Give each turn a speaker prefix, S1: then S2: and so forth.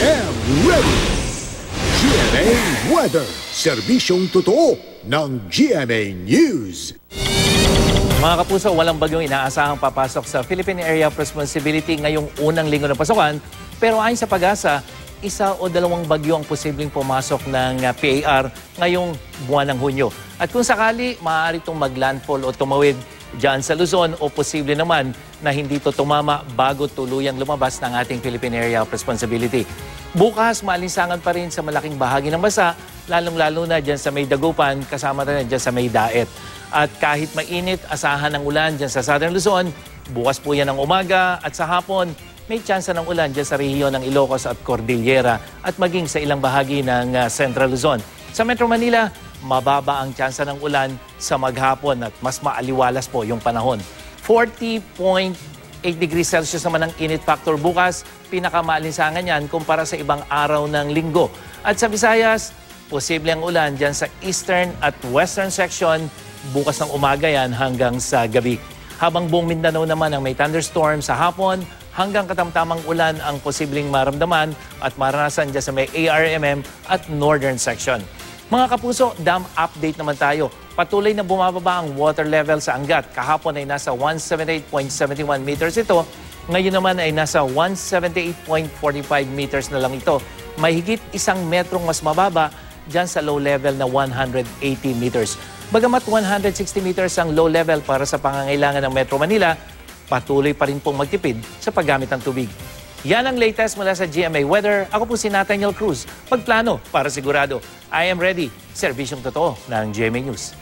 S1: am ready! GMA Weather, serbisyong totoo ng GMA News.
S2: Mga kapuso, walang bagyong inaasahang papasok sa Philippine Area of Responsibility ngayong unang linggo ng pasukan. Pero ayon sa Pag-asa, isa o dalawang bagyo ang posibleng pumasok ng PAR ngayong buwan ng Hunyo. At kung sakali, maaari itong maglandfall o tumawid dyan sa Luzon o posible naman na hindi ito tumama bago tuluyang lumabas ng ating Philippine Area of Responsibility. Bukas, maalinsangan pa rin sa malaking bahagi ng bansa, lalong-lalo na dyan sa may Dagupan, kasama rin dyan sa may Daet. At kahit mainit, asahan ng ulan dyan sa Southern Luzon, bukas po yan ng umaga at sa hapon, may tsansa ng ulan dyan sa rehiyon ng Ilocos at Cordillera at maging sa ilang bahagi ng Central Luzon. Sa Metro Manila, mababa ang tsansa ng ulan sa maghapon at mas maaliwalas po yung panahon. 40.8 degrees Celsius naman ang init factor bukas, pinakamaalinsangan yan kumpara sa ibang araw ng linggo. At sa Visayas, posible ang ulan dyan sa eastern at western section bukas ng umaga yan hanggang sa gabi. Habang buong Mindanao naman ang may thunderstorm sa hapon, hanggang katamtamang ulan ang posibleng maramdaman at maranasan dyan sa may ARMM at northern section. Mga kapuso, dam update naman tayo. Patuloy na bumababa ang water level sa Angat. Kahapon ay nasa 178.71 meters ito. Ngayon naman ay nasa 178.45 meters na lang ito. May higit 1 metrong mas mababa dyan sa low level na 180 meters. Bagamat 160 meters ang low level para sa pangangailangan ng Metro Manila, patuloy pa rin pong magtipid sa paggamit ng tubig. Yan ang latest mula sa GMA Weather. Ako po si Nathaniel Cruz. Pagplano para sigurado. I am ready. Serbisyong totoo ng GMA News.